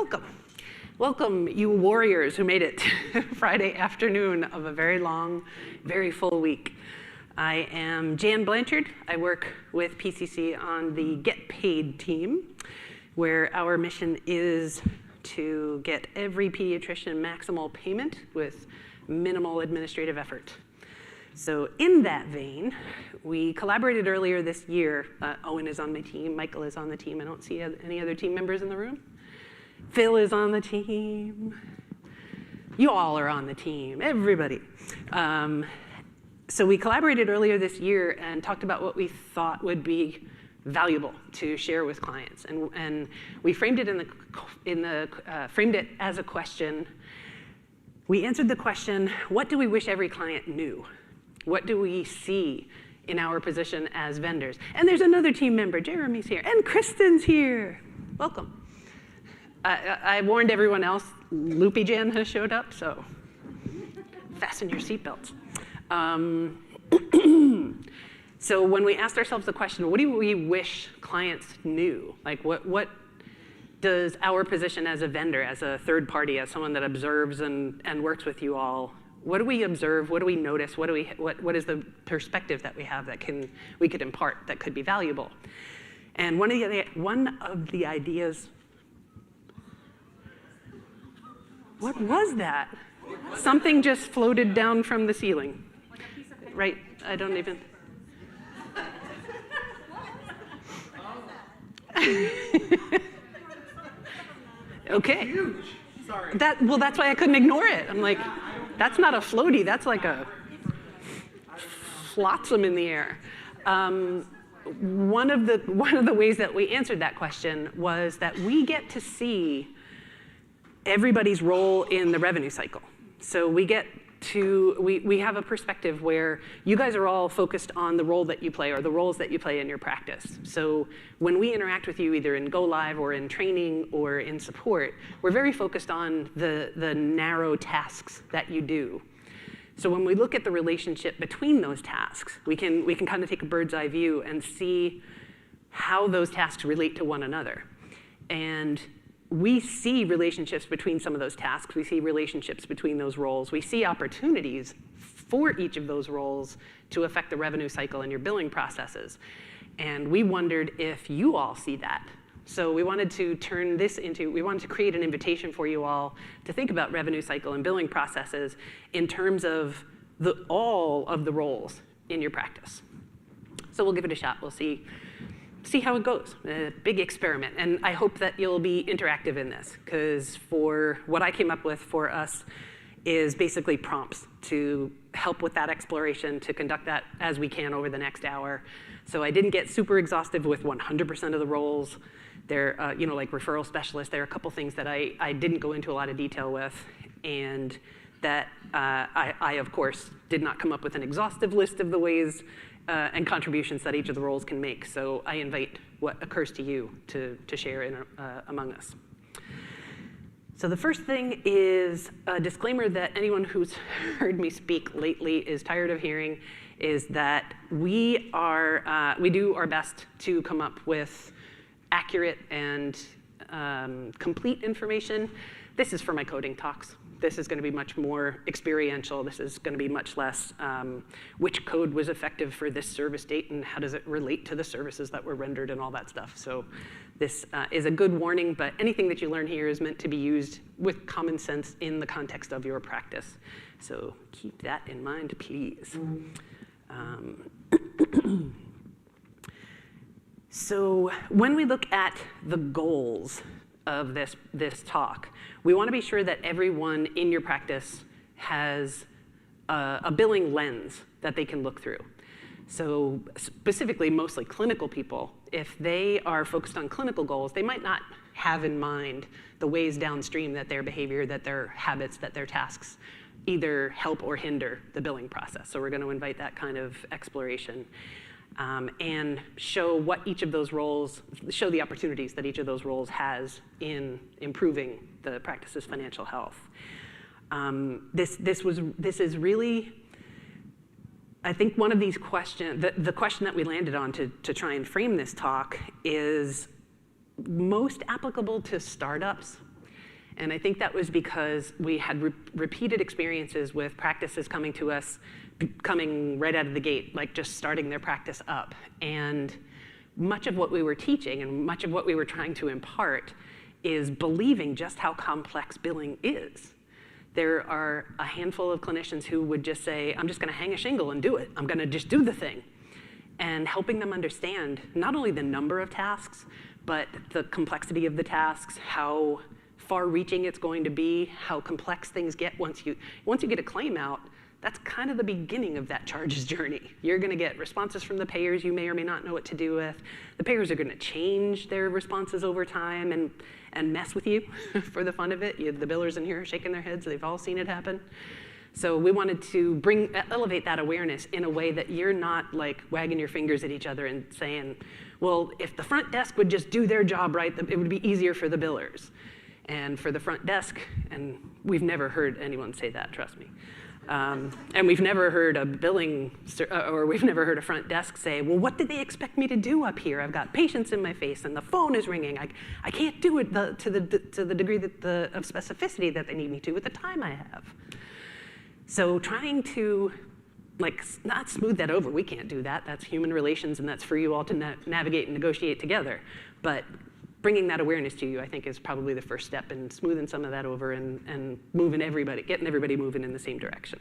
welcome. Welcome, you warriors who made it Friday afternoon of a very long, very full week. I am Jan Blanchard. I work with PCC on the Get Paid team, where our mission is to get every pediatrician maximal payment with minimal administrative effort. So in that vein, we collaborated earlier this year. Owen is on my team, Michael is on the team. I don't see any other team members in the room. Phil is on the team. You all are on the team, everybody. So we collaborated earlier this year and talked about what we thought would be valuable to share with clients. And we framed it framed it as a question. We answered the question, what do we wish every client knew? What do we see in our position as vendors? And there's another team member, Jeremy's here, and Kristen's here. Welcome. I warned everyone else, Loopy Jan has showed up, so fasten your seatbelts. So when we asked ourselves the question, what do we wish clients knew? Like what does our position as a vendor, as a third party, as someone that observes and works with you all, what do we observe? What do we notice? What is the perspective that we have that we could impart that could be valuable? And one of the ideas. What was that? Something just floated down from the ceiling. Like a piece of paper. Right. I don't even. Okay. Huge. Sorry. That's why I couldn't ignore it. I'm like, that's not a floaty. That's like a flotsam in the air. One of the ways that we answered that question was that we get to see everybody's role in the revenue cycle. So we have a perspective where you guys are all focused on the role that you play or the roles that you play in your practice. So when we interact with you either in Go Live or in training or in support, we're very focused on the narrow tasks that you do. So when we look at the relationship between those tasks, we can kind of take a bird's eye view and see how those tasks relate to one another. And we see relationships between some of those tasks. We see relationships between those roles. We see opportunities for each of those roles to affect the revenue cycle and your billing processes. And we wondered if you all see that. So we wanted to create an invitation for you all to think about revenue cycle and billing processes in terms of all of the roles in your practice. So we'll give it a shot. We'll see how it goes. A big experiment. And I hope that you'll be interactive in this, because for what I came up with for us is basically prompts to help with that exploration, to conduct that as we can over the next hour. So I didn't get super exhaustive with 100% of the roles. There, like referral specialists, there are a couple things that I didn't go into a lot of detail with, and that I, of course, did not come up with an exhaustive list of the ways and contributions that each of the roles can make. So I invite what occurs to you to share among us. So the first thing is a disclaimer that anyone who's heard me speak lately is tired of hearing, is that we do our best to come up with accurate and complete information. This is for my coding talks. This is going to be much more experiential. This is going to be much less which code was effective for this service date and how does it relate to the services that were rendered and all that stuff. So this is a good warning, but anything that you learn here is meant to be used with common sense in the context of your practice. So keep that in mind, please. So when we look at the goals of this talk, we want to be sure that everyone in your practice has a billing lens that they can look through. So specifically, mostly clinical people, if they are focused on clinical goals, they might not have in mind the ways downstream that their behavior, that their habits, that their tasks either help or hinder the billing process. So we're going to invite that kind of exploration. And show what each of those roles, show the opportunities that each of those roles has in improving the practice's financial health. This is really, I think one of these questions, the question that we landed on to try and frame this talk is most applicable to startups And I think that was because we had repeated experiences with practices coming to us, coming right out of the gate, like just starting their practice up. And much of what we were teaching and much of what we were trying to impart is believing just how complex billing is. There are a handful of clinicians who would just say, I'm just gonna hang a shingle and do it. I'm gonna just do the thing. And helping them understand not only the number of tasks, but the complexity of the tasks, how far-reaching it's going to be, how complex things get once you get a claim out. That's kind of the beginning of that charges journey. You're gonna get responses from the payers you may or may not know what to do with. The payers are gonna change their responses over time and mess with you for the fun of it. The billers in here are shaking their heads, they've all seen it happen. So we wanted to elevate that awareness in a way that you're not like wagging your fingers at each other and saying, well, if the front desk would just do their job right, it would be easier for the billers. And for the front desk, and we've never heard anyone say that, trust me. And we've never heard a we've never heard a front desk say, well, what did they expect me to do up here? I've got patients in my face and the phone is ringing. I can't do it to the degree of specificity that they need me to with the time I have. So trying to not smooth that over, we can't do that. That's human relations and that's for you all to navigate and negotiate together. But bringing that awareness to you, I think, is probably the first step in smoothing some of that over and getting everybody moving in the same direction.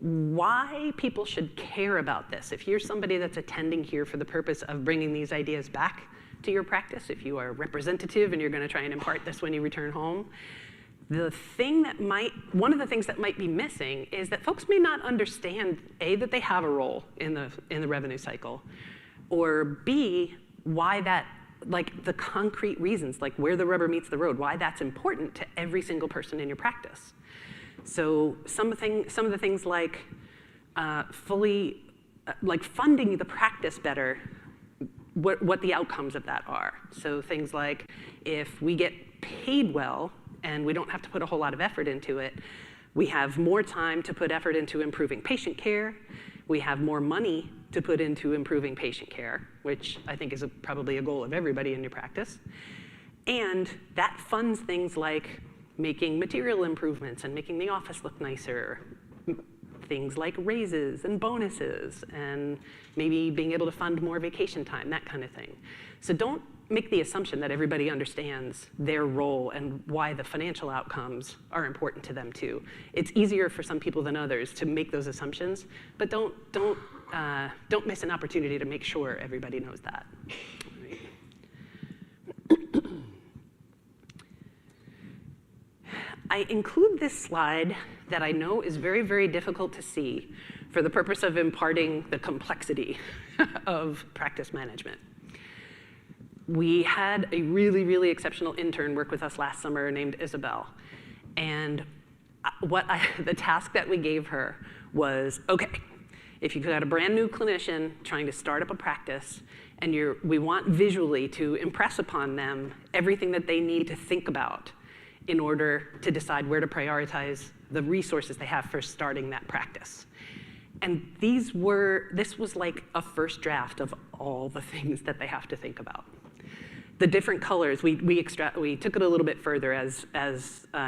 Why people should care about this. If you're somebody that's attending here for the purpose of bringing these ideas back to your practice, if you are a representative and you're going to try and impart this when you return home, one of the things that might be missing is that folks may not understand, A, that they have a role in the revenue cycle, or B, why that, the concrete reasons, like where the rubber meets the road, why that's important to every single person in your practice. So some of the things like funding the practice better, what the outcomes of that are. So things like if we get paid well, and we don't have to put a whole lot of effort into it, we have more time to put effort into improving patient care. We have more money to put into improving patient care, which I think is probably a goal of everybody in your practice. And that funds things like making material improvements and making the office look nicer, things like raises and bonuses, and maybe being able to fund more vacation time, that kind of thing. So don't make the assumption that everybody understands their role and why the financial outcomes are important to them too. It's easier for some people than others to make those assumptions, but don't miss an opportunity to make sure everybody knows that. I include this slide that I know is very, very difficult to see for the purpose of imparting the complexity of practice management. We had a really, really exceptional intern work with us last summer named Isabel. And the task that we gave her was, okay, if you got a brand new clinician trying to start up a practice, and we want visually to impress upon them everything that they need to think about in order to decide where to prioritize the resources they have for starting that practice. And this was like a first draft of all the things that they have to think about. The different colors, we took it a little bit further as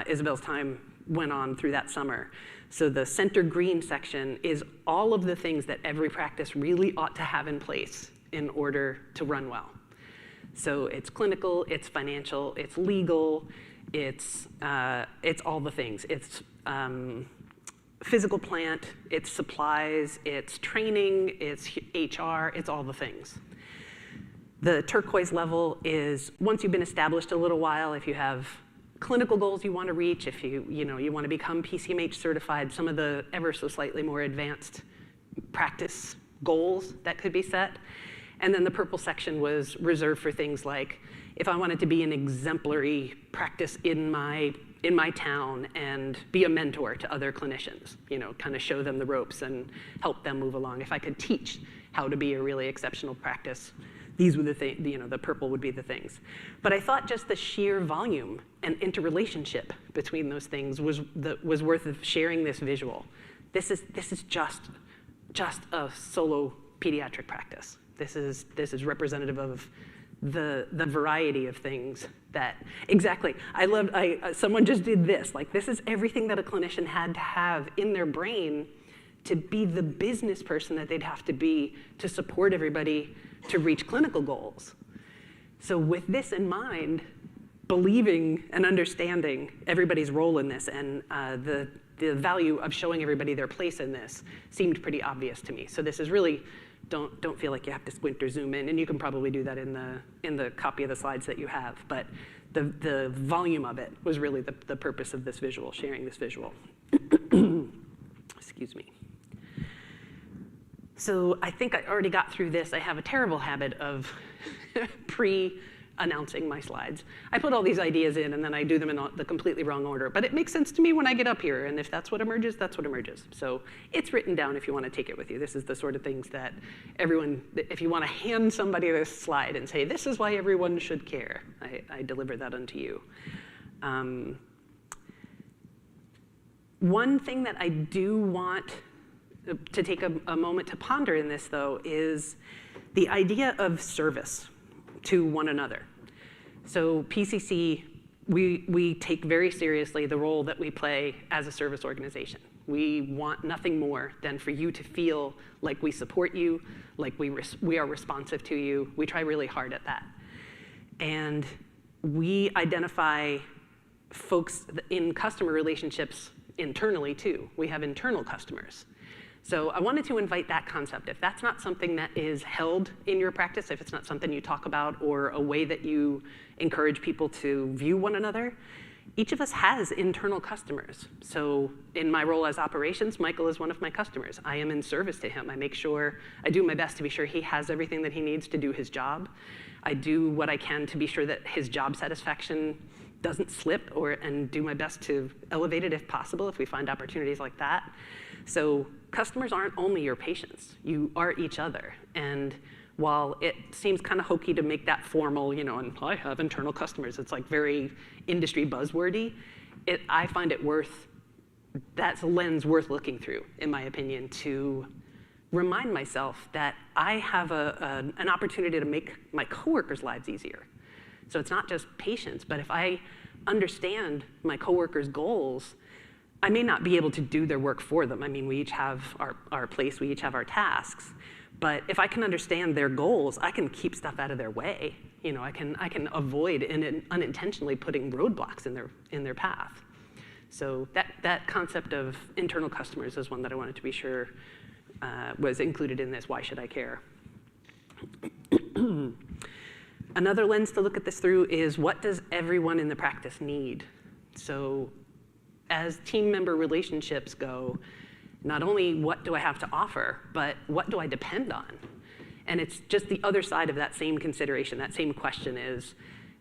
Isabel's time went on through that summer. So the center green section is all of the things that every practice really ought to have in place in order to run well. So it's clinical, it's financial, it's legal, it's all the things. It's physical plant, it's supplies, it's training, it's HR, it's all the things. The turquoise level is once you've been established a little while, if you have clinical goals you want to reach, if you want to become PCMH certified, some of the ever so slightly more advanced practice goals that could be set. And then the purple section was reserved for things like if I wanted to be an exemplary practice in my town and be a mentor to other clinicians, kind of show them the ropes and help them move along. If I could teach how to be a really exceptional practice, these were the things, the purple would be the things. But I thought just the sheer volume and interrelationship between those things was worth of sharing this visual. This is just a solo pediatric practice. This is representative of the variety of things that, exactly. Someone just did this. Like, this is everything that a clinician had to have in their brain to be the business person that they'd have to be to support everybody to reach clinical goals. So with this in mind, believing and understanding everybody's role in this and the value of showing everybody their place in this seemed pretty obvious to me. So this is really, don't feel like you have to squint or zoom in, and you can probably do that in the copy of the slides that you have. But the volume of it was really the purpose of this visual, sharing this visual. Excuse me. So I think I already got through this. I have a terrible habit of pre-announcing my slides. I put all these ideas in, and then I do them in the completely wrong order. But it makes sense to me when I get up here, and if that's what emerges, that's what emerges. So it's written down if you want to take it with you. This is the sort of things that everyone, if you want to hand somebody this slide and say, this is why everyone should care, I deliver that unto you. One thing that I do want to take a moment to ponder in this, though, is the idea of service to one another. So PCC, we take very seriously the role that we play as a service organization. We want nothing more than for you to feel like we support you, like we are responsive to you. We try really hard at that. And we identify folks in customer relationships internally, too. We have internal customers. So I wanted to invite that concept. If that's not something that is held in your practice, if it's not something you talk about or a way that you encourage people to view one another, each of us has internal customers. So in my role as operations, Michael is one of my customers. I am in service to him. I do my best to be sure he has everything that he needs to do his job. I do what I can to be sure that his job satisfaction doesn't slip, and do my best to elevate it if possible, if we find opportunities like that. So customers aren't only your patients. You are each other. And while it seems kind of hokey to make that formal, and I have internal customers, it's like very industry buzzwordy, I find it that's a lens worth looking through, in my opinion, to remind myself that I have an opportunity to make my coworkers' lives easier. So it's not just patients, but if I understand my coworkers' goals, I may not be able to do their work for them. I mean, we each have our place, we each have our tasks. But if I can understand their goals, I can keep stuff out of their way. I can avoid unintentionally putting roadblocks in their path. So that concept of internal customers is one that I wanted to be sure was included in this. Why should I care? Another lens to look at this through is, what does everyone in the practice need? So as team member relationships go, not only what do I have to offer, but what do I depend on? And it's just the other side of that same consideration. That same question is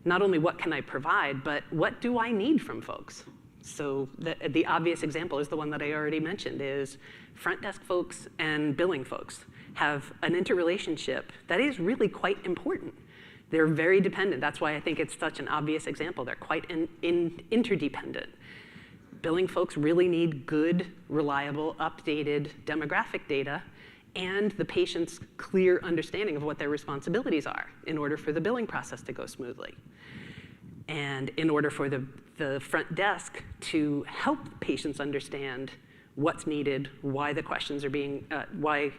not only what can I provide, but what do I need from folks? So the obvious example is the one that I already mentioned, is front desk folks and billing folks have an interrelationship that is really quite important. They're very dependent. That's why I think it's such an obvious example. They're quite interdependent. Billing folks really need good, reliable, updated demographic data and the patient's clear understanding of what their responsibilities are in order for the billing process to go smoothly. And in order for the front desk to help patients understand what's needed, why the questions are being, why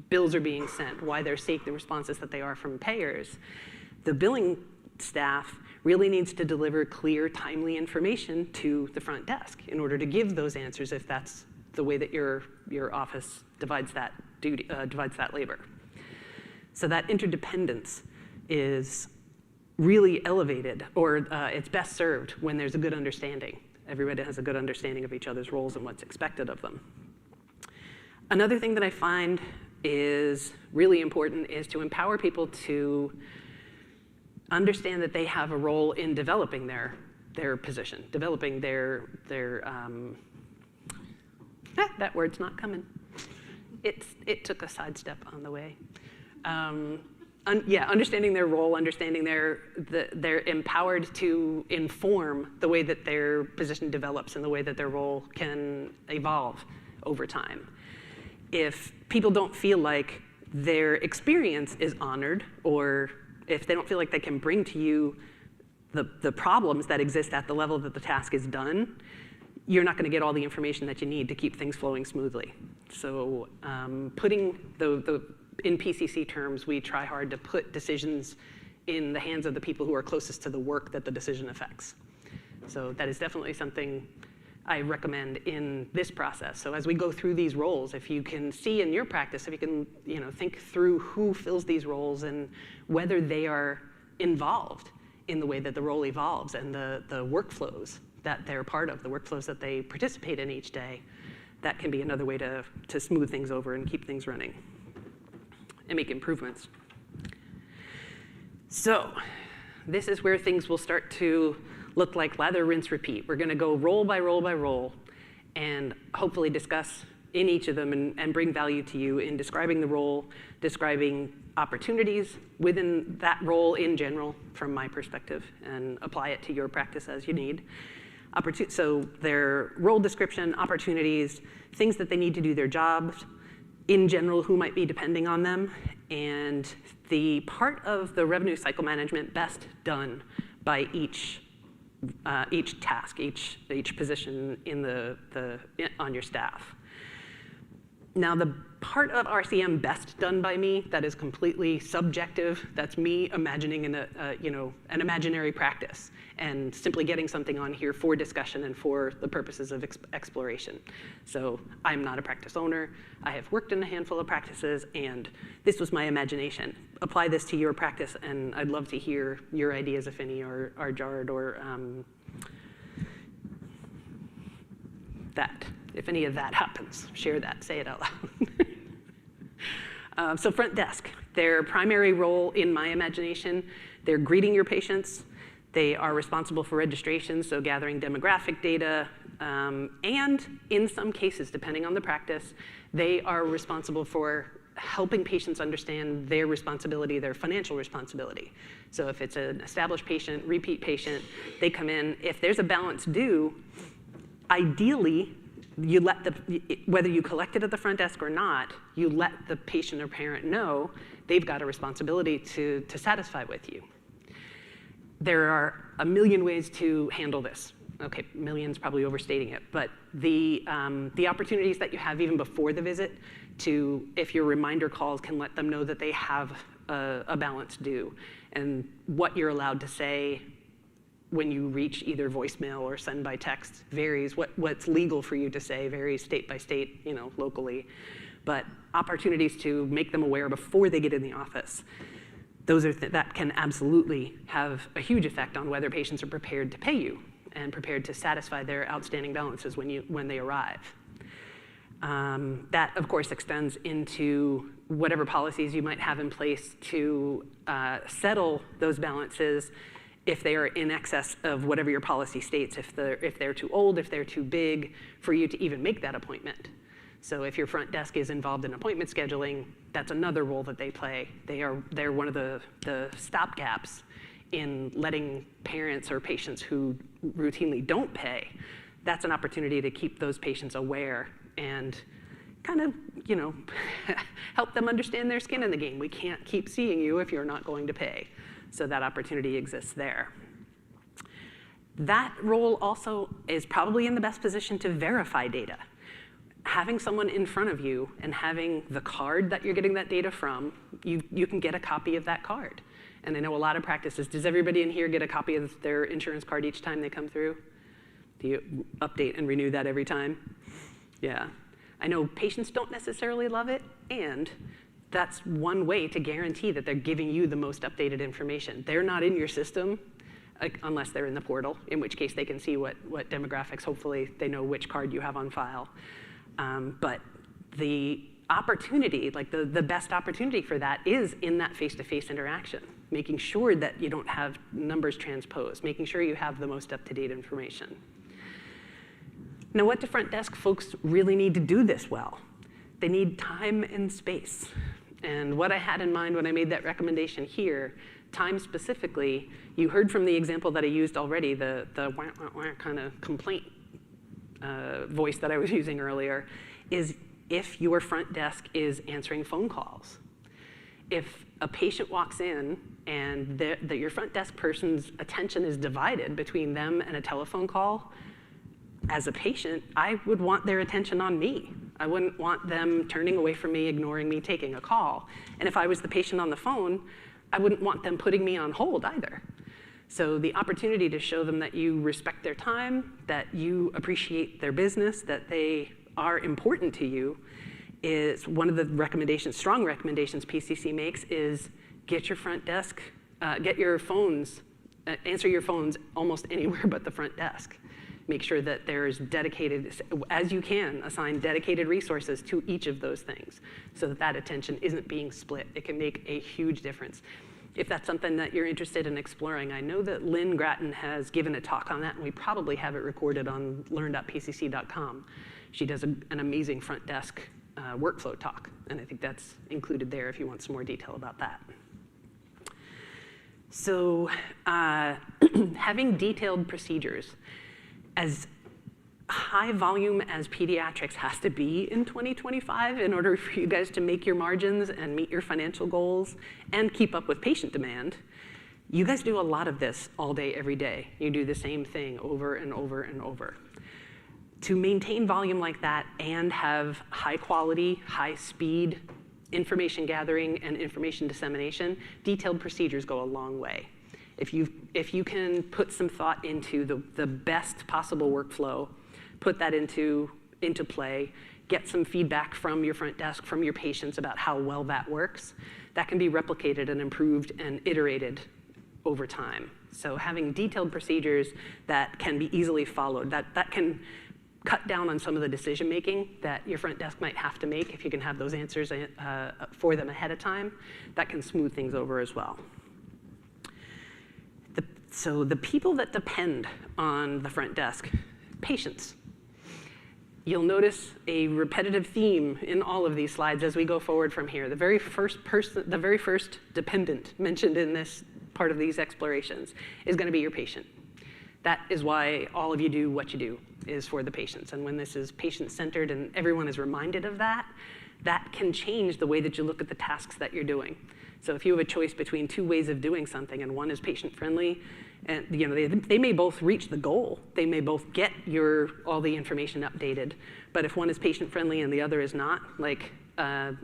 bills are being sent, why they're safe, the responses that they are from payers, the billing staff really needs to deliver clear, timely information to the front desk in order to give those answers, if that's the way that your office divides that labor. So that interdependence is really elevated, or it's best served when there's a good understanding. Everybody has a good understanding of each other's roles and what's expected of them. Another thing that I find is really important is to empower people to understand that they have a role in developing their position, developing that word's not coming. It took a sidestep on the way. Understanding their role, understanding they're empowered to inform the way that their position develops and the way that their role can evolve over time. If people don't feel like their experience is honored or if they don't feel like they can bring to you the problems that exist at the level that the task is done, you're not going to get all the information that you need to keep things flowing smoothly. So putting in PCC terms, we try hard to put decisions in the hands of the people who are closest to the work that the decision affects. So that is definitely something I recommend in this process. So as we go through these roles, if you can see in your practice, if you can think through who fills these roles and whether they are involved in the way that the role evolves and the workflows that they're part of, the workflows that they participate in each day, that can be another way to smooth things over and keep things running and make improvements. So this is where things will start to look like lather, rinse, repeat. We're going to go role by role by role and hopefully discuss in each of them and bring value to you in describing the role, describing opportunities within that role in general from my perspective, and apply it to your practice as you need. So their role description, opportunities, things that they need to do their jobs, in general, who might be depending on them, and the part of the revenue cycle management best done by each task, each position on your staff. Now, the part of RCM best done by me that is completely subjective, that's me imagining an imaginary practice and simply getting something on here for discussion and for the purposes of exploration. So I'm not a practice owner. I have worked in a handful of practices, and this was my imagination. Apply this to your practice, and I'd love to hear your ideas, if any, or Jared, or that. If any of that happens, share that, say it out loud. So front desk, their primary role in my imagination, they're greeting your patients. They are responsible for registration, so gathering demographic data. And in some cases, depending on the practice, they are responsible for helping patients understand their responsibility, their financial responsibility. So if it's an established patient, repeat patient, they come in. If there's a balance due, ideally, you let whether you collect it at the front desk or not, you let the patient or parent know they've got a responsibility to satisfy with you. There are a million ways to handle this. Okay, million's probably overstating it, but the opportunities that you have even before the visit to, if your reminder calls can let them know that they have a balance due, and what you're allowed to say when you reach either voicemail or send by text varies. What's legal for you to say varies state by state, locally. But opportunities to make them aware before they get in the office, those are that can absolutely have a huge effect on whether patients are prepared to pay you and prepared to satisfy their outstanding balances when they arrive. That, of course, extends into whatever policies you might have in place to settle those balances if they are in excess of whatever your policy states, if they're too old, if they're too big for you to even make that appointment. So if your front desk is involved in appointment scheduling, that's another role that they play. They're one of the stopgaps in letting parents or patients who routinely don't pay. That's an opportunity to keep those patients aware and kind of, help them understand their skin in the game. We can't keep seeing you if you're not going to pay. So that opportunity exists there. That role also is probably in the best position to verify data. Having someone in front of you and having the card that you're getting that data from, you can get a copy of that card. And I know a lot of practices. Does everybody in here get a copy of their insurance card each time they come through? Do you update and renew that every time? Yeah. I know patients don't necessarily love it, and that's one way to guarantee that they're giving you the most updated information. They're not in your system unless they're in the portal, in which case they can see what demographics. Hopefully they know which card you have on file. But the opportunity, like the best opportunity for that is in that face-to-face interaction, making sure that you don't have numbers transposed, making sure you have the most up-to-date information. Now, what do front desk folks really need to do this well? They need time and space. And what I had in mind when I made that recommendation here, time specifically, you heard from the example that I used already, the wah, wah, wah kind of complaint voice that I was using earlier, is if your front desk is answering phone calls. If a patient walks in and that your front desk person's attention is divided between them and a telephone call, as a patient, I would want their attention on me. I wouldn't want them turning away from me, ignoring me, taking a call. And if I was the patient on the phone, I wouldn't want them putting me on hold either. So the opportunity to show them that you respect their time, that you appreciate their business, that they are important to you, is one of the recommendations, strong recommendations PCC makes, is get your front desk, get your phones, answer your phones almost anywhere but the front desk. Make sure that there's dedicated, as you can, assign dedicated resources to each of those things so that that attention isn't being split. It can make a huge difference. If that's something that you're interested in exploring, I know that Lynn Gratton has given a talk on that, and we probably have it recorded on learn.pcc.com. She does an amazing front desk workflow talk, and I think that's included there if you want some more detail about that. So having detailed procedures, as high volume as pediatrics has to be in 2025 in order for you guys to make your margins and meet your financial goals and keep up with patient demand, you guys do a lot of this all day, every day. You do the same thing over and over and over. To maintain volume like that and have high quality, high speed information gathering and information dissemination, detailed procedures go a long way. If you can put some thought into the best possible workflow, put that into play, get some feedback from your front desk, from your patients about how well that works, that can be replicated and improved and iterated over time. So having detailed procedures that can be easily followed, that can cut down on some of the decision making that your front desk might have to make. If you can have those answers for them ahead of time, that can smooth things over as well. So the people that depend on the front desk, patients. You'll notice a repetitive theme in all of these slides as we go forward from here. The very first dependent mentioned in this part of these explorations is going to be your patient. That is why all of you do what you do, is for the patients. And when this is patient-centered and everyone is reminded of that, that can change the way that you look at the tasks that you're doing. So if you have a choice between two ways of doing something and one is patient-friendly, and they may both reach the goal. They may both get all the information updated. But if one is patient-friendly and the other is not, like the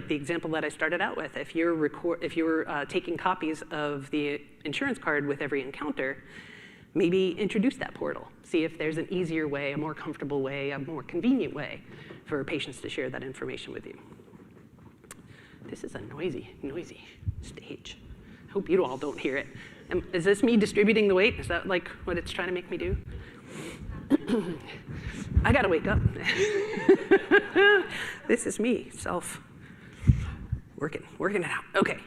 example that I started out with, if you're taking copies of the insurance card with every encounter, maybe introduce that portal. See if there's an easier way, a more comfortable way, a more convenient way for patients to share that information with you. This is a noisy stage. I hope you all don't hear it. Is this me distributing the weight? Is that like what it's trying to make me do? I gotta wake up. This is me, working it out. Okay,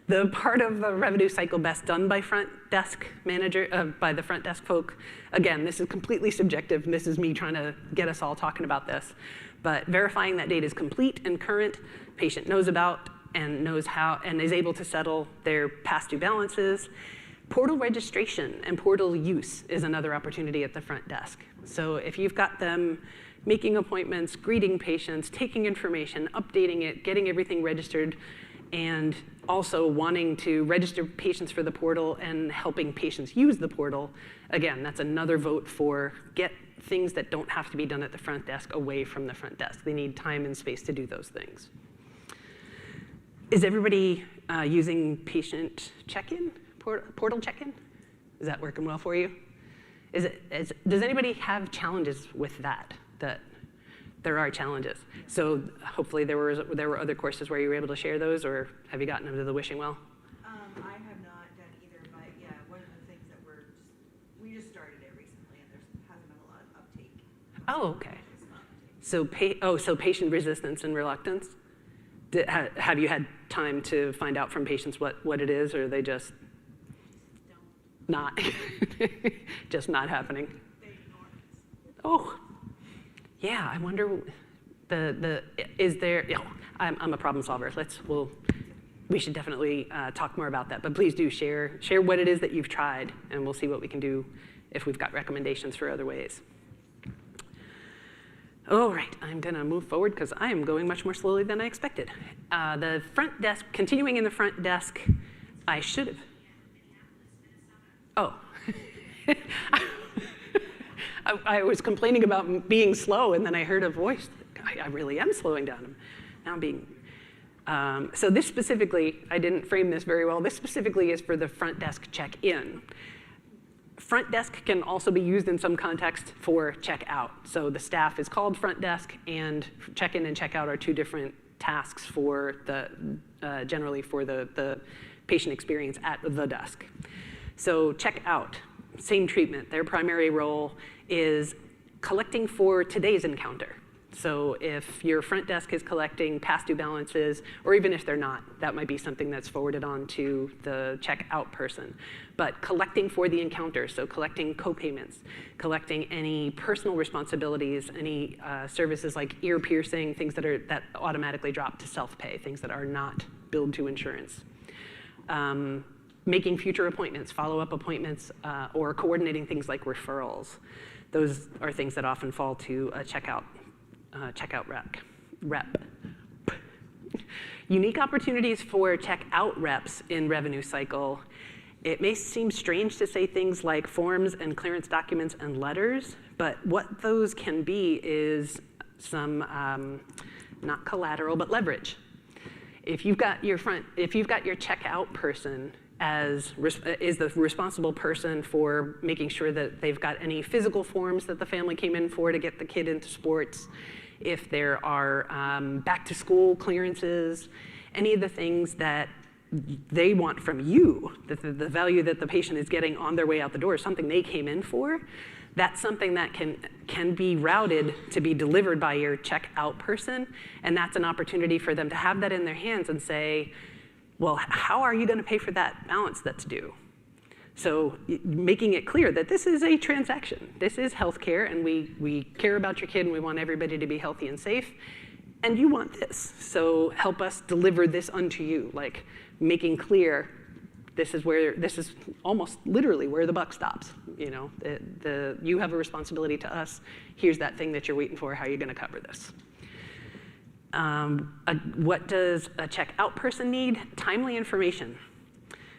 the part of the revenue cycle best done by front desk manager, by the front desk folk, again, this is completely subjective. This is me trying to get us all talking about this. But verifying that data is complete and current, patient knows about and knows how, and is able to settle their past due balances. Portal registration and portal use is another opportunity at the front desk. So if you've got them making appointments, greeting patients, taking information, updating it, getting everything registered, and also wanting to register patients for the portal and helping patients use the portal, again, that's another vote for get things that don't have to be done at the front desk away from the front desk. They need time and space to do those things. Is everybody using patient check-in, portal check-in? Is that working well for you? Does anybody have challenges with that? That there are challenges. So hopefully there were other courses where you were able to share those, or have you gotten them to the wishing well? I have not done either, but yeah, one of the things that we just started it recently, and there hasn't been a lot of uptake. Oh, okay. So patient resistance and reluctance. Have you had time to find out from patients what it is, or are they just not just not happening? They ignore us. Oh, yeah. I wonder. Is there? I'm a problem solver. We should definitely talk more about that. But please do share what it is that you've tried, and we'll see what we can do if we've got recommendations for other ways. All right, I'm going to move forward because I am going much more slowly than I expected. The front desk, continuing in the front desk, I should have. Oh. I was complaining about being slow, and then I heard a voice. I really am slowing down. Now I'm being. So this specifically, I didn't frame this very well. This specifically is for the front desk check-in. Front desk can also be used in some context for check-out. So the staff is called front desk, and check-in and check-out are two different tasks for generally for the patient experience at the desk. So check-out, same treatment. Their primary role is collecting for today's encounter. So if your front desk is collecting past due balances, or even if they're not, that might be something that's forwarded on to the check-out person. But collecting for the encounter, so collecting co-payments, collecting any personal responsibilities, any services like ear piercing, things that automatically drop to self-pay, things that are not billed to insurance. Making future appointments, follow-up appointments, or coordinating things like referrals. Those are things that often fall to a checkout rep. Unique opportunities for checkout reps in revenue cycle. It may seem strange to say things like forms and clearance documents and letters, but what those can be is some, not collateral, but leverage. If you've got your checkout person is the responsible person for making sure that they've got any physical forms that the family came in for to get the kid into sports, if there are back to school clearances, any of the things that they want from you, the value that the patient is getting on their way out the door, something they came in for, that's something that can be routed to be delivered by your checkout person, and that's an opportunity for them to have that in their hands and say, well, how are you going to pay for that balance that's due? So making it clear that this is a transaction. This is healthcare, and we care about your kid, and we want everybody to be healthy and safe, and you want this. So help us deliver this unto you, like making clear this is almost literally where the buck stops. You know, you have a responsibility to us. Here's that thing that you're waiting for. How are you going to cover this? What does a checkout person need? Timely information.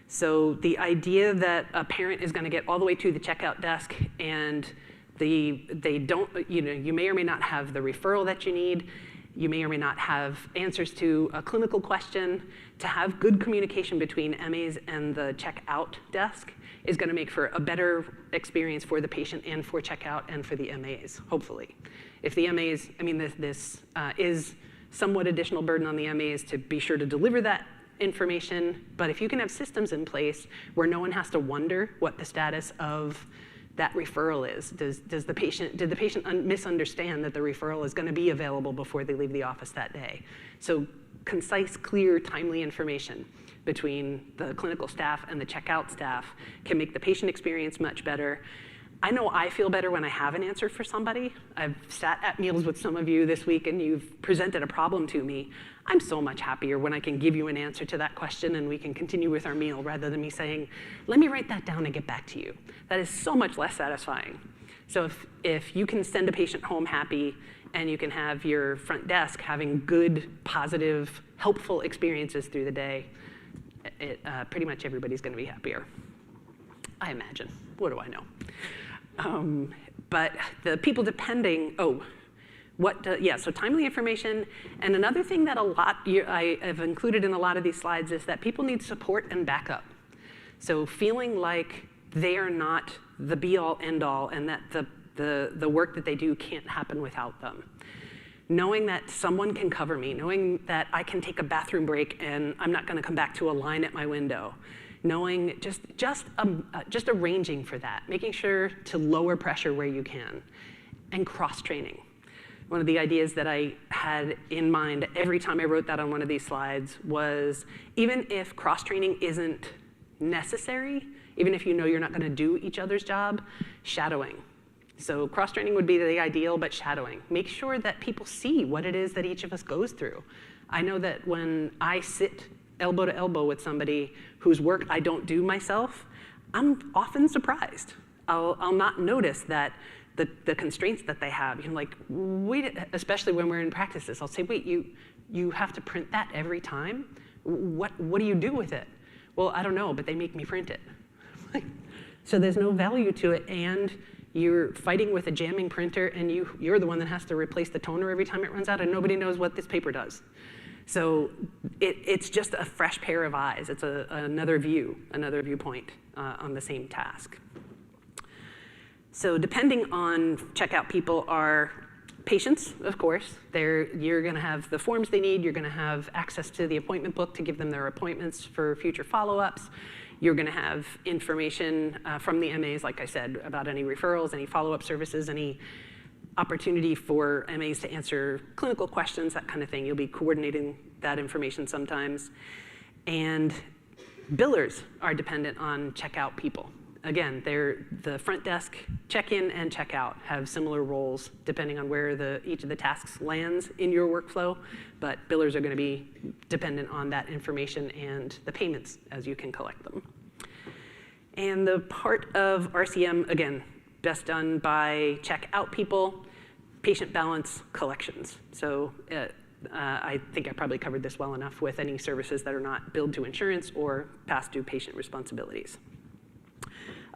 So the idea that a parent is going to get all the way to the checkout desk and they don't, you may or may not have the referral that you need. You may or may not have answers to a clinical question. To have good communication between MAs and the checkout desk is going to make for a better experience for the patient and for checkout and for the MAs, hopefully. If the MAs, this is somewhat additional burden on the MAs to be sure to deliver that information, but if you can have systems in place where no one has to wonder what the status of that referral is. Did the patient misunderstand that the referral is going to be available before they leave the office that day? So concise, clear, timely information between the clinical staff and the checkout staff can make the patient experience much better. I know I feel better when I have an answer for somebody. I've sat at meals with some of you this week and you've presented a problem to me. I'm so much happier when I can give you an answer to that question and we can continue with our meal rather than me saying, let me write that down and get back to you. That is so much less satisfying. So if you can send a patient home happy and you can have your front desk having good, positive, helpful experiences through the day, pretty much everybody's going to be happier. I imagine. What do I know? But the people depending, so timely information. And another thing that I have included in a lot of these slides is that people need support and backup. So feeling like they are not the be-all, end-all, and that the work that they do can't happen without them. Knowing that someone can cover me, knowing that I can take a bathroom break and I'm not going to come back to a line at my window. Knowing just arranging for that, making sure to lower pressure where you can, and cross-training. One of the ideas that I had in mind every time I wrote that on one of these slides was even if cross-training isn't necessary, even if you know you're not going to do each other's job, shadowing. So cross-training would be the ideal, but shadowing. Make sure that people see what it is that each of us goes through. I know that when I sit elbow to elbow with somebody whose work I don't do myself, I'm often surprised. I'll not notice that the constraints that they have. You know, like, wait, especially when we're in practices, I'll say, wait, you have to print that every time? What do you do with it? Well, I don't know, but they make me print it. So there's no value to it, and you're fighting with a jamming printer, and you're the one that has to replace the toner every time it runs out, and nobody knows what this paper does. So it's just a fresh pair of eyes. It's another viewpoint on the same task. So depending on checkout people are patients, of course. You're going to have the forms they need. You're going to have access to the appointment book to give them their appointments for future follow-ups. You're going to have information from the MAs, like I said, about any referrals, any follow-up services, any opportunity for MAs to answer clinical questions, that kind of thing. You'll be coordinating that information sometimes. And billers are dependent on checkout people. Again, the front desk, check-in and check-out have similar roles depending on where each of the tasks lands in your workflow, but billers are going to be dependent on that information and the payments as you can collect them. And the part of RCM, again, best done by check-out people, patient balance, collections. So I think I probably covered this well enough with any services that are not billed to insurance or past due patient responsibilities.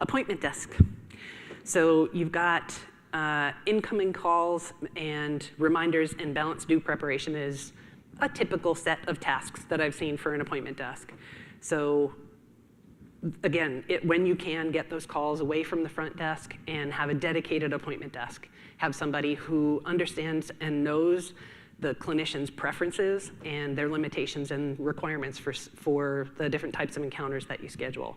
Appointment desk. So you've got incoming calls and reminders, and balance due preparation is a typical set of tasks that I've seen for an appointment desk. So again, when you can get those calls away from the front desk and have a dedicated appointment desk, have somebody who understands and knows the clinician's preferences and their limitations and requirements for the different types of encounters that you schedule.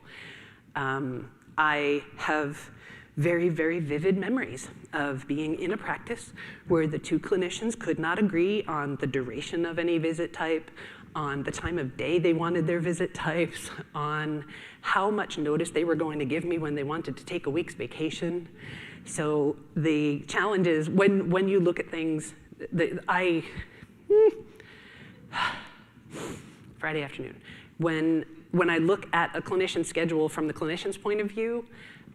I have very, very vivid memories of being in a practice where the two clinicians could not agree on the duration of any visit type, on the time of day they wanted their visit types, on how much notice they were going to give me when they wanted to take a week's vacation. So the challenge is when you look at things, Friday afternoon, when I look at a clinician's schedule from the clinician's point of view,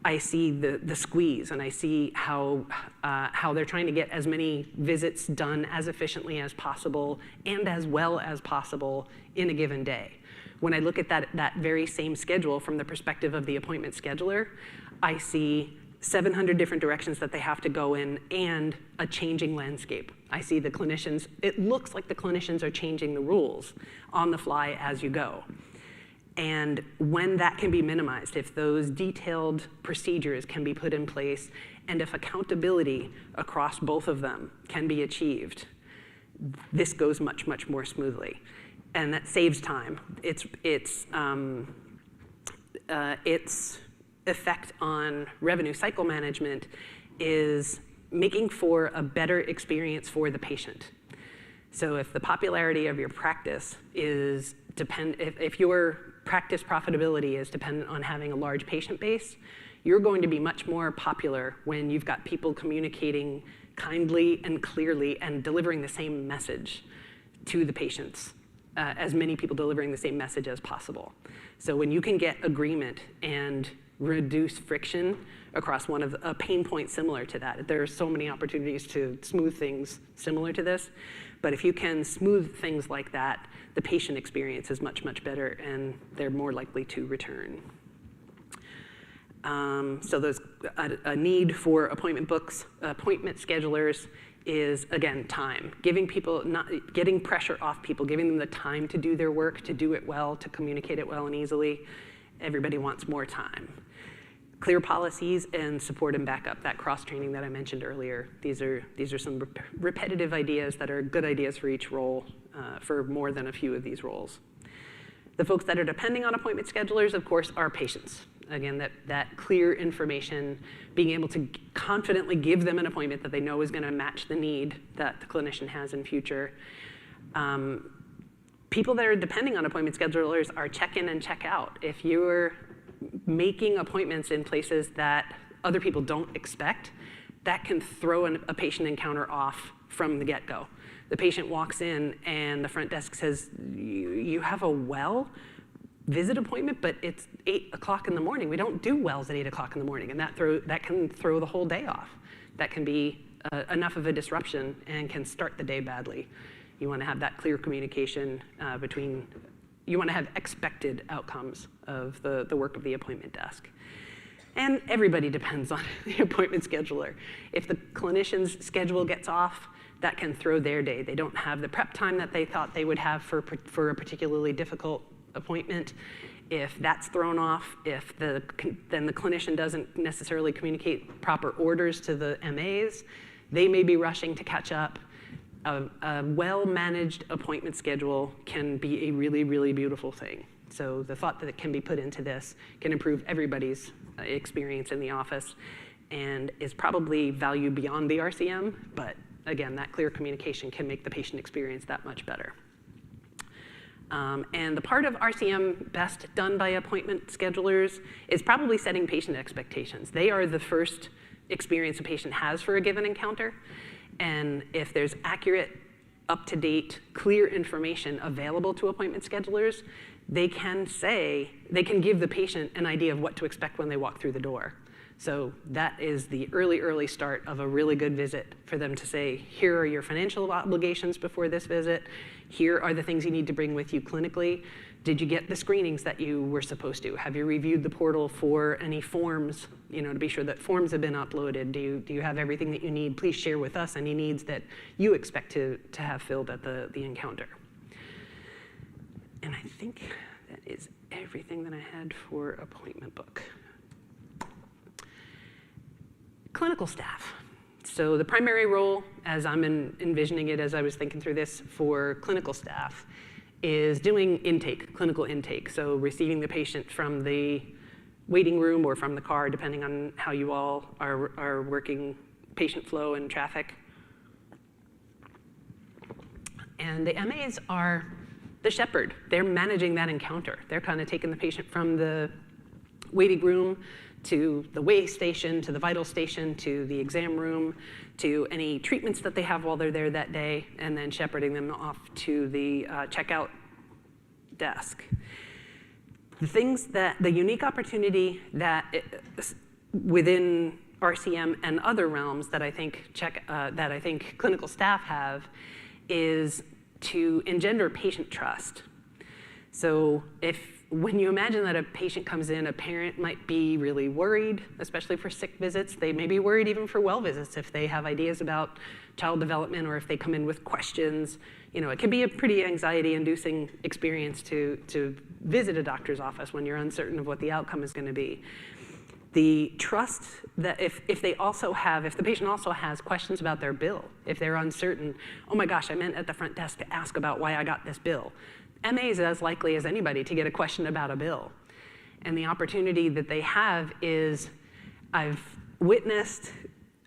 I see the squeeze, and I see how they're trying to get as many visits done as efficiently as possible and as well as possible in a given day. When I look at that very same schedule from the perspective of the appointment scheduler, I see 700 different directions that they have to go in and a changing landscape. I see the clinicians, it looks like the clinicians are changing the rules on the fly as you go. And when that can be minimized, if those detailed procedures can be put in place, and if accountability across both of them can be achieved, this goes much, much more smoothly. And that saves time. Its effect on revenue cycle management is making for a better experience for the patient. So if the popularity of your practice is if your practice profitability is dependent on having a large patient base, you're going to be much more popular when you've got people communicating kindly and clearly and delivering the same message to the patients, as many people delivering the same message as possible. So when you can get agreement and reduce friction across a pain point similar to that, there are so many opportunities to smooth things similar to this, but if you can smooth things like that, the patient experience is much, much better, and they're more likely to return. So there's a need for appointment books, appointment schedulers is, again, time. Getting pressure off people, giving them the time to do their work, to do it well, to communicate it well and easily. Everybody wants more time. Clear policies and support and backup, that cross-training that I mentioned earlier. These are some repetitive ideas that are good ideas for each role, for more than a few of these roles. The folks that are depending on appointment schedulers, of course, are patients. Again, that clear information, being able to confidently give them an appointment that they know is going to match the need that the clinician has in future. People that are depending on appointment schedulers are check-in and check-out. If you're making appointments in places that other people don't expect, that can throw a patient encounter off from the get-go. The patient walks in and the front desk says, you have a visit appointment, but it's 8 o'clock in the morning. We don't do wells at 8 o'clock in the morning, and that can throw the whole day off. that can be enough of a disruption and can start the day badly. You want to have that clear communication you want to have expected outcomes of the work of the appointment desk. And everybody depends on the appointment scheduler. If the clinician's schedule gets off, that can throw their day. They don't have the prep time that they thought they would have for a particularly difficult appointment. If that's thrown off, then the clinician doesn't necessarily communicate proper orders to the MAs, they may be rushing to catch up. A well-managed appointment schedule can be a really, really beautiful thing. So the thought that it can be put into this can improve everybody's experience in the office and is probably value beyond the RCM, but again, that clear communication can make the patient experience that much better. And the part of RCM best done by appointment schedulers is probably setting patient expectations. They are the first experience a patient has for a given encounter. And if there's accurate, up-to-date, clear information available to appointment schedulers, they can give the patient an idea of what to expect when they walk through the door. So that is the early start of a really good visit for them to say, here are your financial obligations before this visit. Here are the things you need to bring with you clinically. Did you get the screenings that you were supposed to? Have you reviewed the portal for any forms, to be sure that forms have been uploaded? Do you have everything that you need? Please share with us any needs that you expect to have filled at the encounter. And I think that is everything that I had for appointment book. Clinical staff. So the primary role, as I'm envisioning it as I was thinking through this for clinical staff, is doing clinical intake. So receiving the patient from the waiting room or from the car, depending on how you all are working patient flow and traffic. And the MAs are the shepherd. They're managing that encounter. They're kind of taking the patient from the waiting room to the weigh station, to the vital station, to the exam room, to any treatments that they have while they're there that day, and then shepherding them off to the checkout desk. The unique opportunity that within RCM and other realms that I think clinical staff have is to engender patient trust. So when you imagine that a patient comes in, a parent might be really worried, especially for sick visits. They may be worried even for well visits if they have ideas about child development or if they come in with questions. It can be a pretty anxiety-inducing experience to visit a doctor's office when you're uncertain of what the outcome is going to be. The trust that if the patient also has questions about their bill, if they're uncertain, oh my gosh, I meant at the front desk to ask about why I got this bill. MA is as likely as anybody to get a question about a bill. And the opportunity that they have is, I've witnessed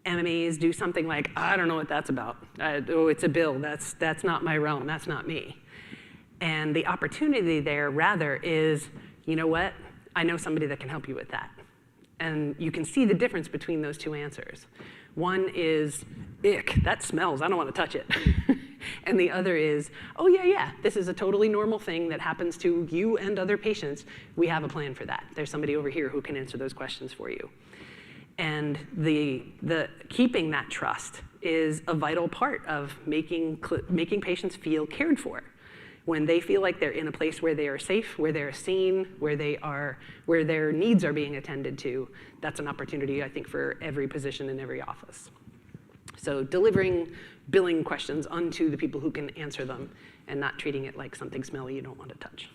MAs do something like, I don't know what that's about. It's a bill, that's not my realm, that's not me. And the opportunity there rather is, you know what? I know somebody that can help you with that. And you can see the difference between those two answers. One is, ick, that smells, I don't want to touch it. And the other is, oh yeah, this is a totally normal thing that happens to you and other patients. We have a plan for that. There's somebody over here who can answer those questions for you. And the keeping that trust is a vital part of making patients feel cared for. When they feel like they're in a place where they are safe, where they're seen, where their needs are being attended to, that's an opportunity, I think, for every position in every office. So delivering billing questions unto the people who can answer them and not treating it like something smelly you don't want to touch.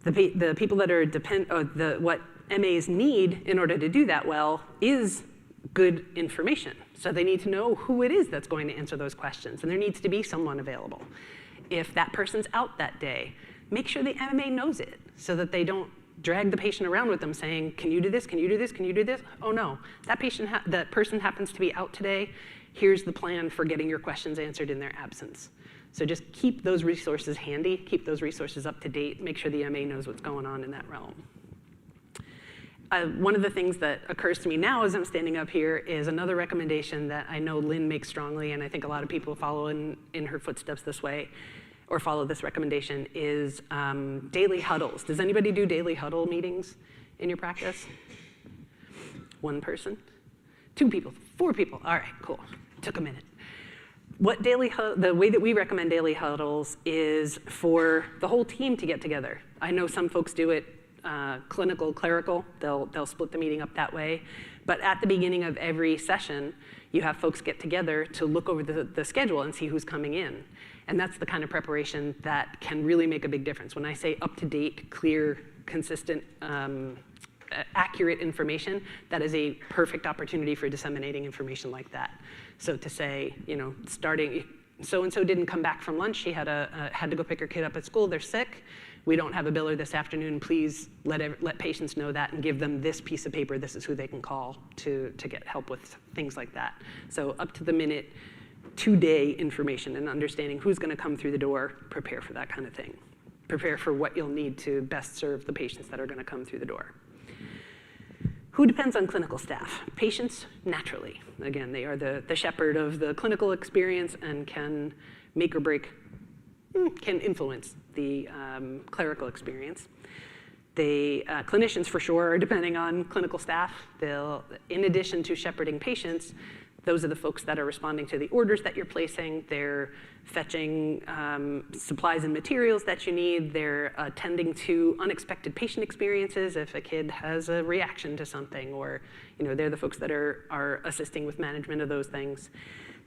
The people that are what MAs need in order to do that well is good information. So they need to know who it is that's going to answer those questions, and there needs to be someone available. If that person's out that day, make sure the MA knows it so that they don't drag the patient around with them saying, can you do this, can you do this, can you do this? Oh no, that person happens to be out today. Here's the plan for getting your questions answered in their absence. So just keep those resources handy, keep those resources up to date, make sure the MA knows what's going on in that realm. One of the things that occurs to me now as I'm standing up here is another recommendation that I know Lynn makes strongly, and I think a lot of people follow in her footsteps this way, or follow this recommendation, is daily huddles. Does anybody do daily huddle meetings in your practice? One person? 2 people, 4 people. All right, cool. Took a minute. The way that we recommend daily huddles is for the whole team to get together. I know some folks do it clinical, clerical. They'll split the meeting up that way. But at the beginning of every session, you have folks get together to look over the schedule and see who's coming in. And that's the kind of preparation that can really make a big difference. When I say up-to-date, clear, consistent, accurate information, that is a perfect opportunity for disseminating information like that. So to say, starting, so-and-so didn't come back from lunch, she had to go pick her kid up at school, they're sick, we don't have a biller this afternoon, please let patients know that and give them this piece of paper, this is who they can call to get help with things like that. So up to the minute, 2-day information and understanding who's gonna come through the door, prepare for that kind of thing. Prepare for what you'll need to best serve the patients that are gonna come through the door. Who depends on clinical staff? Patients, naturally. Again, they are the shepherd of the clinical experience and can make or break, can influence the clerical experience. Clinicians, for sure, are depending on clinical staff. In addition to shepherding patients, those are the folks that are responding to the orders that you're placing. They're fetching supplies and materials that you need. They're attending to unexpected patient experiences if a kid has a reaction to something, or they're the folks that are assisting with management of those things.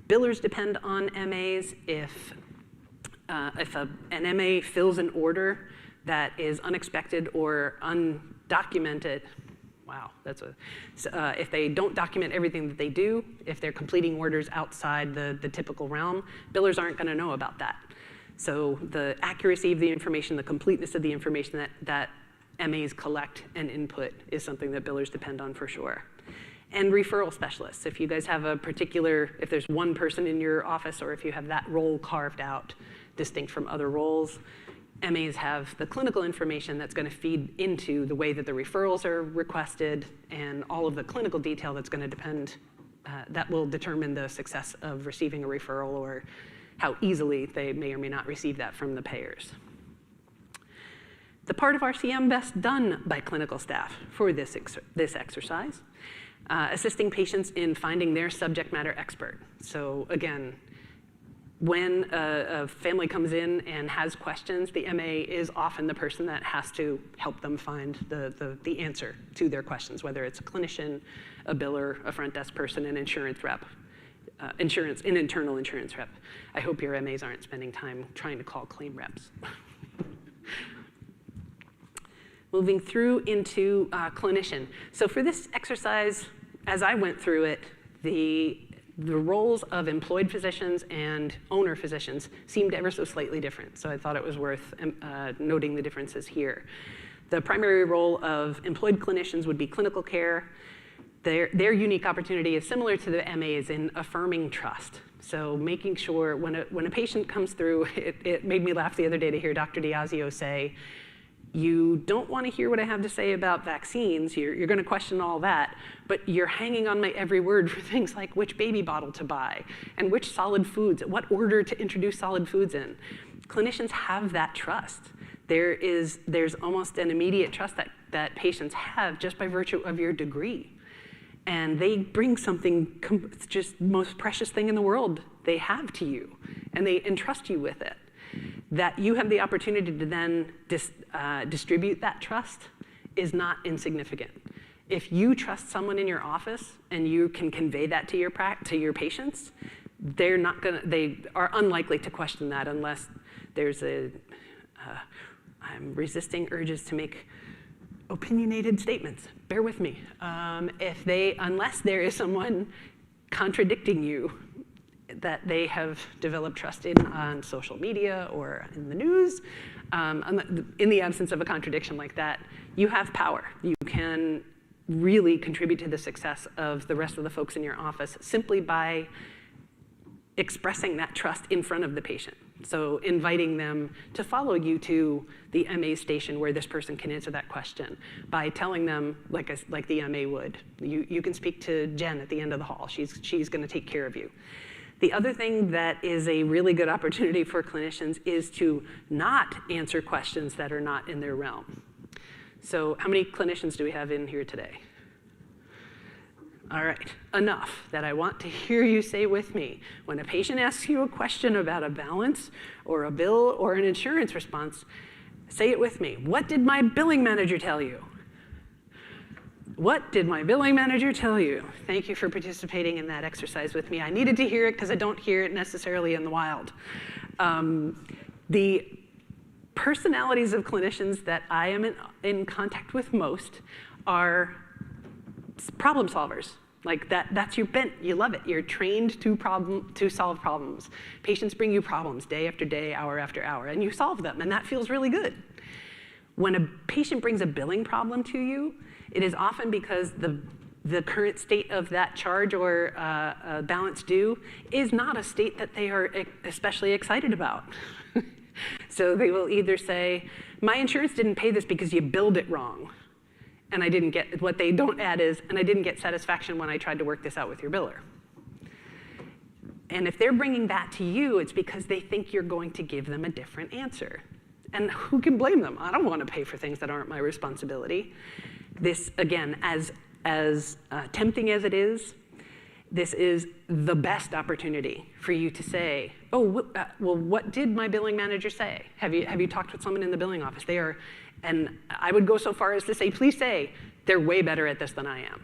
Billers depend on MAs. If an MA fills an order that is unexpected or undocumented, wow, if they don't document everything that they do, if they're completing orders outside the typical realm, billers aren't gonna know about that. So the accuracy of the information, the completeness of the information that MAs collect and input is something that billers depend on for sure. And referral specialists. If you guys have if there's one person in your office, or if you have that role carved out distinct from other roles, MAs have the clinical information that's going to feed into the way that the referrals are requested and all of the clinical detail that's going to that will determine the success of receiving a referral or how easily they may or may not receive that from the payers. The part of RCM best done by clinical staff for this exercise, assisting patients in finding their subject matter expert. So again, when a family comes in and has questions, the MA is often the person that has to help them find the answer to their questions, whether it's a clinician, a biller, a front desk person, an insurance rep, an internal insurance rep. I hope your MAs aren't spending time trying to call claim reps. Moving through into clinician. So for this exercise, as I went through it, the roles of employed physicians and owner physicians seemed ever so slightly different. So I thought it was worth noting the differences here. The primary role of employed clinicians would be clinical care. Their unique opportunity is similar to the MAs in affirming trust. So making sure when a patient comes through, it made me laugh the other day to hear Dr. Diazio say, you don't want to hear what I have to say about vaccines. You're going to question all that, but you're hanging on my every word for things like which baby bottle to buy and which solid foods, what order to introduce solid foods in. Clinicians have that trust. There's almost an immediate trust that patients have just by virtue of your degree. And they bring something, just most precious thing in the world they have to you, and they entrust you with it. That you have the opportunity to then distribute that trust is not insignificant. If you trust someone in your office and you can convey that to your patients, they are unlikely to question that unless there's I'm resisting urges to make opinionated statements. Bear with me. Unless there is someone contradicting you that they have developed trust in on social media or in the news, in the absence of a contradiction like that, you have power. You can really contribute to the success of the rest of the folks in your office simply by expressing that trust in front of the patient. So inviting them to follow you to the MA station where this person can answer that question by telling them, like the MA would, you can speak to Jen at the end of the hall. She's going to take care of you. The other thing that is a really good opportunity for clinicians is to not answer questions that are not in their realm. So how many clinicians do we have in here today? All right, enough that I want to hear you say with me. When a patient asks you a question about a balance or a bill or an insurance response, say it with me. What did my billing manager tell you? What did my billing manager tell you? Thank you for participating in that exercise with me. I needed to hear it because I don't hear it necessarily in the wild. The personalities of clinicians that I am in contact with most are problem solvers. Like that's your bent. You love it. You're trained to solve problems. Patients bring you problems day after day, hour after hour, and you solve them, and that feels really good. When a patient brings a billing problem to you, it is often because the current state of that charge or balance due is not a state that they are especially excited about. So they will either say, my insurance didn't pay this because you billed it wrong. And I didn't get, what they don't add is, and I didn't get satisfaction when I tried to work this out with your biller. And if they're bringing that to you, it's because they think you're going to give them a different answer. And who can blame them? I don't want to pay for things that aren't my responsibility. This, again, as tempting as it is, this is the best opportunity for you to say, oh, well, what did my billing manager say? Have you talked with someone in the billing office? They are, and I would go so far as to say, please say, they're way better at this than I am.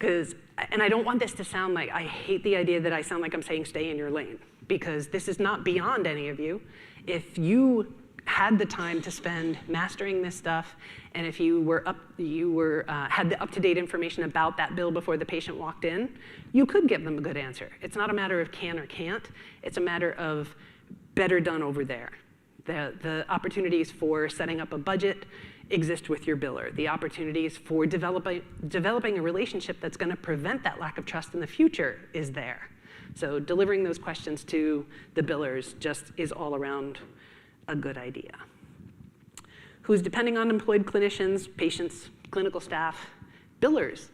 And I don't want this to sound like, I hate the idea that I sound like I'm saying stay in your lane, because this is not beyond any of you. If you had the time to spend mastering this stuff, and if you had the up-to-date information about that bill before the patient walked in, you could give them a good answer. It's not a matter of can or can't. It's a matter of better done over there. The opportunities for setting up a budget exist with your biller. The opportunities for developing a relationship that's going to prevent that lack of trust in the future is there. So delivering those questions to the billers just is all around a good idea. Who's depending on employed clinicians, patients, clinical staff, billers.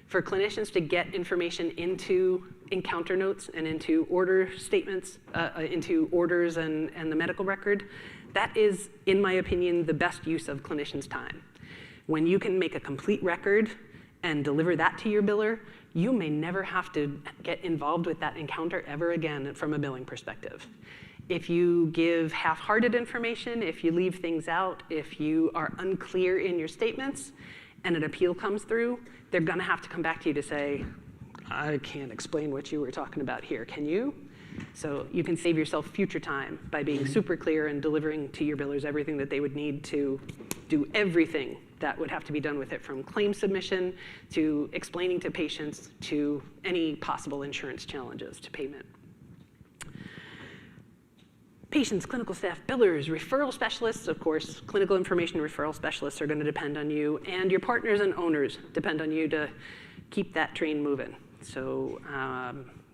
For clinicians to get information into encounter notes and into order statements, into orders and the medical record, that is, in my opinion, the best use of clinicians' time. When you can make a complete record and deliver that to your biller, you may never have to get involved with that encounter ever again from a billing perspective. If you give half-hearted information, if you leave things out, if you are unclear in your statements and an appeal comes through, they're going to have to come back to you to say, I can't explain what you were talking about here, can you? So you can save yourself future time by being super clear and delivering to your billers everything that they would need to do everything that would have to be done with it, from claim submission to explaining to patients to any possible insurance challenges to payment. Patients, clinical staff, billers, referral specialists, of course, clinical information referral specialists are going to depend on you, and your partners and owners depend on you to keep that train moving. So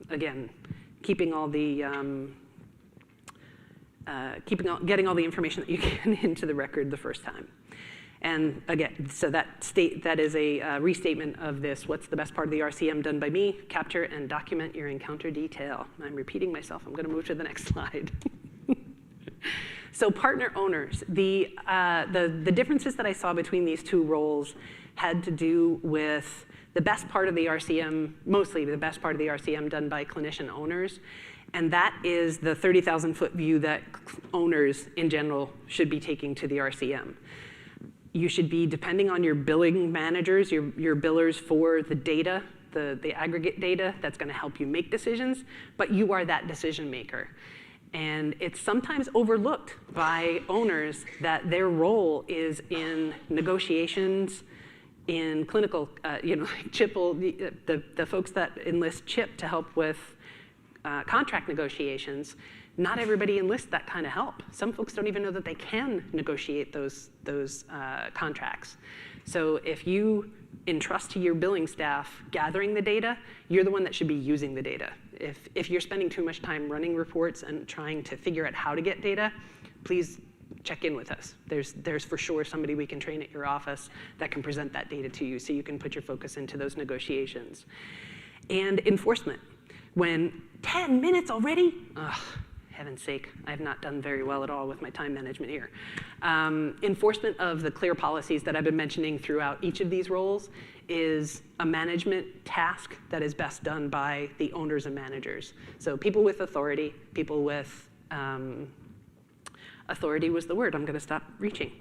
again, getting all the information that you can into the record the first time. And again, so that is a restatement of this. What's the best part of the RCM done by me? Capture and document your encounter detail. I'm repeating myself. I'm going to move to the next slide. So partner owners, the differences that I saw between these two roles had to do with the best part of the RCM, mostly the best part of the RCM done by clinician owners. And that is the 30,000-foot view that owners in general should be taking to the RCM. You should be depending on your billing managers, your billers for the data, the aggregate data that's going to help you make decisions, but you are that decision maker. And it's sometimes overlooked by owners that their role is in negotiations, in clinical, like CHIP, the folks that enlist CHIP to help with contract negotiations. Not everybody enlists that kind of help. Some folks don't even know that they can negotiate those contracts. So if you entrust to your billing staff gathering the data, you're the one that should be using the data. If you're spending too much time running reports and trying to figure out how to get data, please check in with us. There's for sure somebody we can train at your office that can present that data to you so you can put your focus into those negotiations. And enforcement. When 10 minutes already? Ugh, heaven's sake, I have not done very well at all with my time management here. Enforcement of the clear policies that I've been mentioning throughout each of these roles is a management task that is best done by the owners and managers. So people with authority, people with, authority was the word, I'm gonna stop reaching.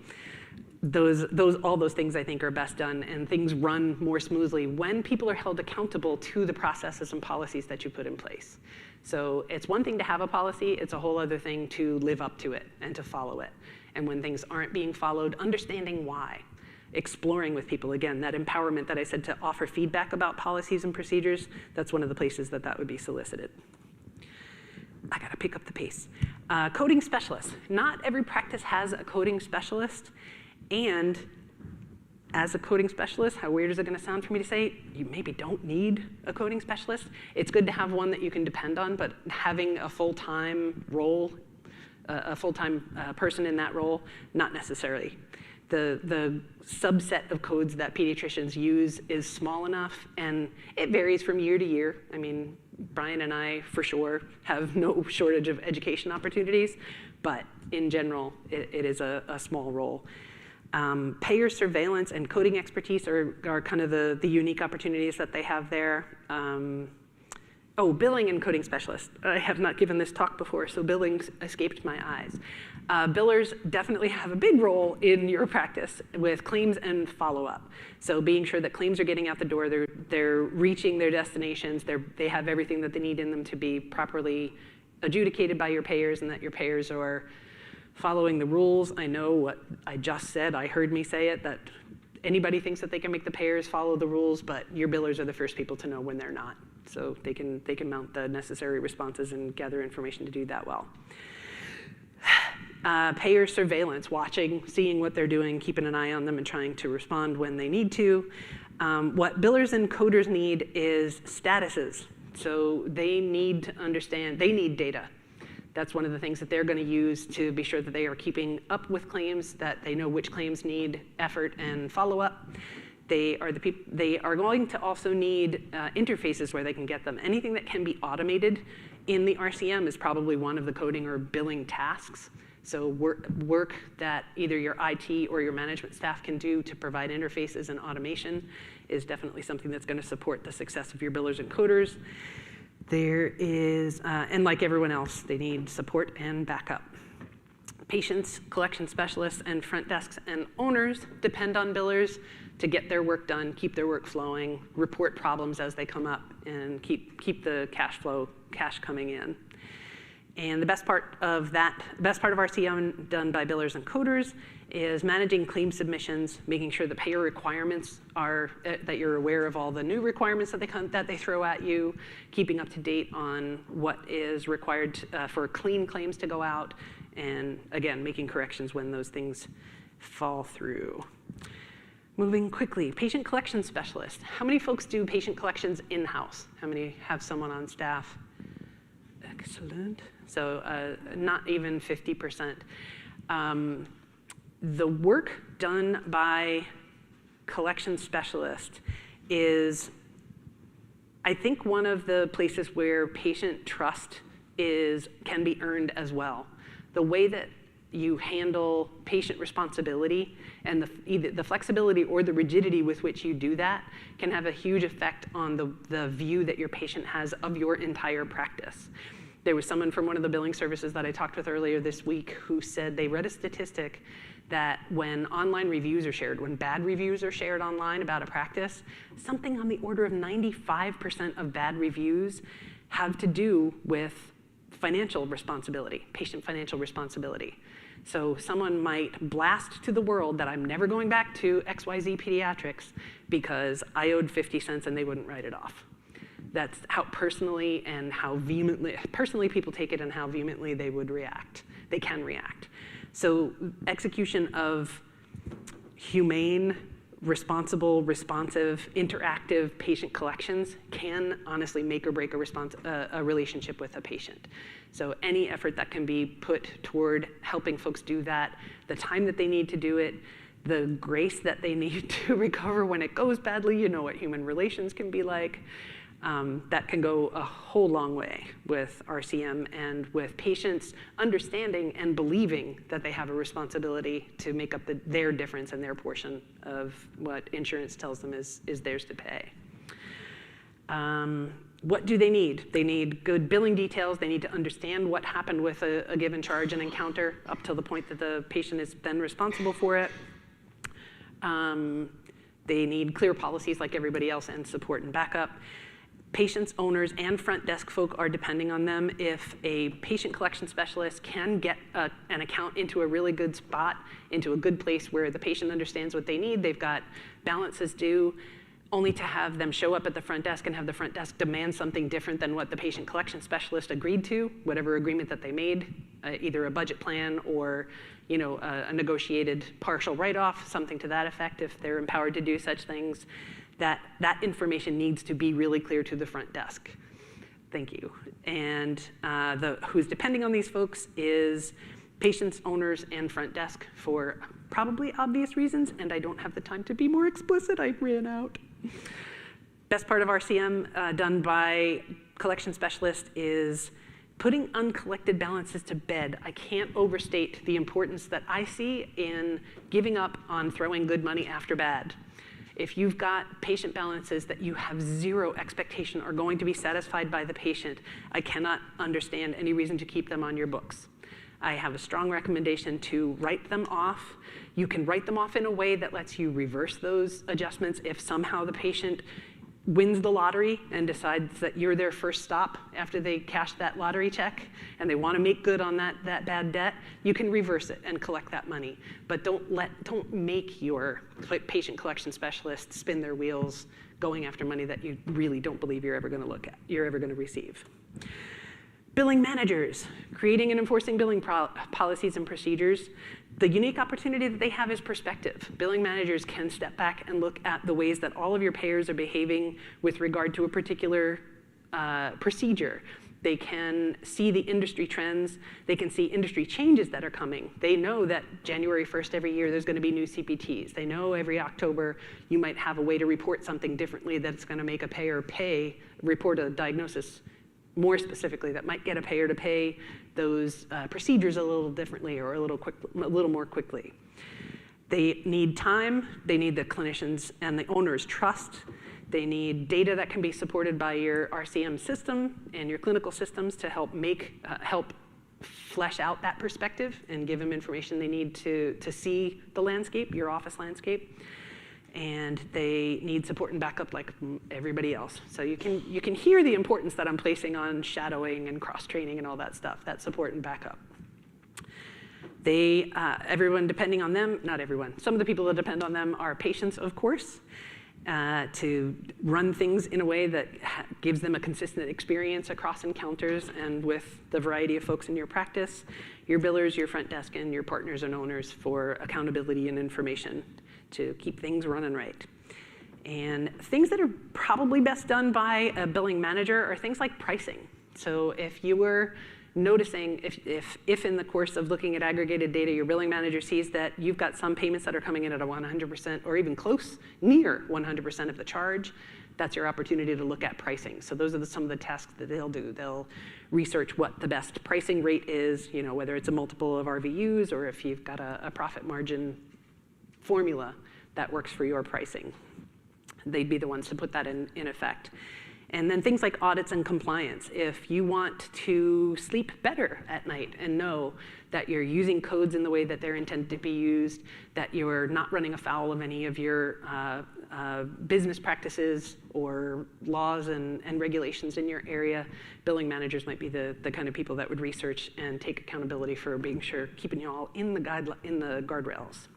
All those things I think are best done, and things run more smoothly when people are held accountable to the processes and policies that you put in place. So it's one thing to have a policy, it's a whole other thing to live up to it and to follow it. And when things aren't being followed, understanding why. Exploring with people, again, that empowerment that I said to offer feedback about policies and procedures, that's one of the places that would be solicited. I gotta pick up the pace. Coding specialists. Not every practice has a coding specialist. And as a coding specialist, how weird is it going to sound for me to say, you maybe don't need a coding specialist. It's good to have one that you can depend on, but having a full-time role, a full-time person in that role, not necessarily. The subset of codes that pediatricians use is small enough, and it varies from year to year. I mean, Brian and I, for sure, have no shortage of education opportunities, but in general, it is a small role. Payer surveillance and coding expertise are kind of the unique opportunities that they have there. Billing and coding specialist. I have not given this talk before, so billing escaped my eyes. Billers definitely have a big role in your practice with claims and follow-up. So being sure that claims are getting out the door, they're reaching their destinations, they have everything that they need in them to be properly adjudicated by your payers, and that your payers are following the rules. I know what I just said, I heard me say it, that anybody thinks that they can make the payers follow the rules, but your billers are the first people to know when they're not. So they can mount the necessary responses and gather information to do that well. Payer surveillance, watching, seeing what they're doing, keeping an eye on them and trying to respond when they need to. What billers and coders need is statuses. So they need to understand, they need data. That's one of the things that they're going to use to be sure that they are keeping up with claims, that they know which claims need effort and follow-up. They are going to also need interfaces where they can get them. Anything that can be automated in the RCM is probably one of the coding or billing tasks. So work that either your IT or your management staff can do to provide interfaces and automation is definitely something that's going to support the success of your billers and coders. There is, and like everyone else, they need support and backup. Patients, collection specialists, and front desks and owners depend on billers to get their work done, keep their work flowing, report problems as they come up, and keep the cash coming in. And the best part of RCM done by billers and coders is managing claim submissions, making sure the payer requirements are, that you're aware of all the new requirements that they throw at you, keeping up to date on what is required for clean claims to go out, and again, making corrections when those things fall through. Moving quickly, patient collection specialist. How many folks do patient collections in-house? How many have someone on staff? Excellent. So not even 50%. The work done by collection specialists is, I think, one of the places where patient trust can be earned as well. The way that you handle patient responsibility and either the flexibility or the rigidity with which you do that can have a huge effect on the view that your patient has of your entire practice. There was someone from one of the billing services that I talked with earlier this week who said they read a statistic that when online reviews are shared, when bad reviews are shared online about a practice, something on the order of 95% of bad reviews have to do with financial responsibility, patient financial responsibility. So someone might blast to the world that I'm never going back to XYZ Pediatrics because I owed 50 cents and they wouldn't write it off. That's how personally people take it and how vehemently they would react. They can react. So execution of humane, responsible, responsive, interactive patient collections can honestly make or break a relationship with a patient. So any effort that can be put toward helping folks do that, the time that they need to do it, the grace that they need to recover when it goes badly, you know what human relations can be like, That can go a whole long way with RCM and with patients understanding and believing that they have a responsibility to make up their difference and their portion of what insurance tells them is theirs to pay. What do they need? They need good billing details. They need to understand what happened with a given charge and encounter up till the point that the patient is then responsible for it. They need clear policies like everybody else and support and backup. Patients, owners, and front desk folk are depending on them. If a patient collection specialist can get an account into a really good spot, into a good place where the patient understands what they need, they've got balances due, only to have them show up at the front desk and have the front desk demand something different than what the patient collection specialist agreed to, whatever agreement that they made, either a budget plan or a negotiated partial write-off, something to that effect if they're empowered to do such things. That information needs to be really clear to the front desk. Thank you. And who's depending on these folks is patients, owners, and front desk for probably obvious reasons, and I don't have the time to be more explicit. I ran out. Best part of RCM done by collection specialists is putting uncollected balances to bed. I can't overstate the importance that I see in giving up on throwing good money after bad. If you've got patient balances that you have zero expectation are going to be satisfied by the patient, I cannot understand any reason to keep them on your books. I have a strong recommendation to write them off. You can write them off in a way that lets you reverse those adjustments if somehow the patient wins the lottery and decides that you're their first stop after they cash that lottery check and they want to make good on that bad debt. You can reverse it and collect that money, but don't make your patient collection specialist spin their wheels going after money that you really don't believe you're ever going to receive. Billing managers, creating and enforcing billing policies and procedures. The unique opportunity that they have is perspective. Billing managers can step back and look at the ways that all of your payers are behaving with regard to a particular procedure. They can see the industry trends. They can see industry changes that are coming. They know that January 1st every year there's going to be new CPTs. They know every October you might have a way to report something differently that's going to make a payer report a diagnosis more specifically that might get a payer to pay those procedures a little differently or a little more quickly. They need time. They need the clinicians and the owners' trust. They need data that can be supported by your RCM system and your clinical systems to help flesh out that perspective and give them information they need to see the landscape, your office landscape. And they need support and backup like everybody else. So you can hear the importance that I'm placing on shadowing and cross-training and all that stuff, that support and backup. Everyone depending on them, not everyone, some of the people that depend on them are patients, of course, to run things in a way that gives them a consistent experience across encounters and with the variety of folks in your practice, your billers, your front desk, and your partners and owners for accountability and information to keep things running right. And things that are probably best done by a billing manager are things like pricing. So if you were noticing, if in the course of looking at aggregated data, your billing manager sees that you've got some payments that are coming in at a 100% or even near 100% of the charge, that's your opportunity to look at pricing. So those are some of the tasks that they'll do. They'll research what the best pricing rate is, whether it's a multiple of RVUs or if you've got a profit margin formula that works for your pricing. They'd be the ones to put that in effect. And then things like audits and compliance. If you want to sleep better at night and know that you're using codes in the way that they're intended to be used, that you're not running afoul of any of your business practices or laws and regulations in your area, billing managers might be the kind of people that would research and take accountability for being sure, keeping you all in the guardrails.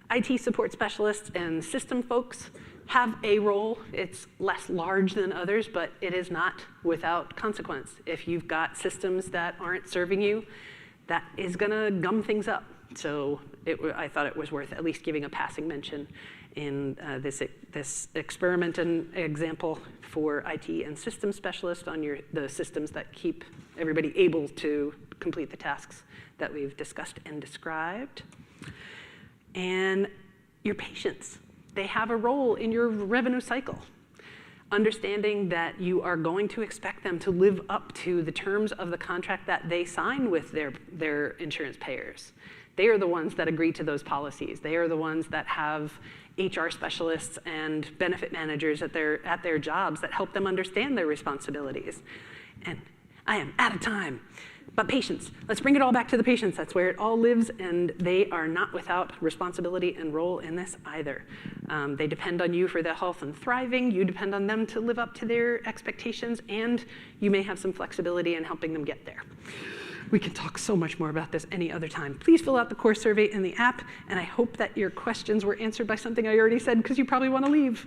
IT support specialists and system folks have a role. It's less large than others, but it is not without consequence. If you've got systems that aren't serving you, that is going to gum things up. So I thought it was worth at least giving a passing mention in this experiment and example for IT and system specialists on the systems that keep everybody able to complete the tasks that we've discussed and described. And your patients, they have a role in your revenue cycle. understanding that you are going to expect them to live up to the terms of the contract that they sign with their insurance payers. They are the ones that agree to those policies. They are the ones that have HR specialists and benefit managers at their jobs that help them understand their responsibilities. And I am out of time. But patients, let's bring it all back to the patients. That's where it all lives, and they are not without responsibility and role in this either. They depend on you for their health and thriving. You depend on them to live up to their expectations, and you may have some flexibility in helping them get there. We can talk so much more about this any other time. Please fill out the core survey in the app, and I hope that your questions were answered by something I already said, because you probably want to leave.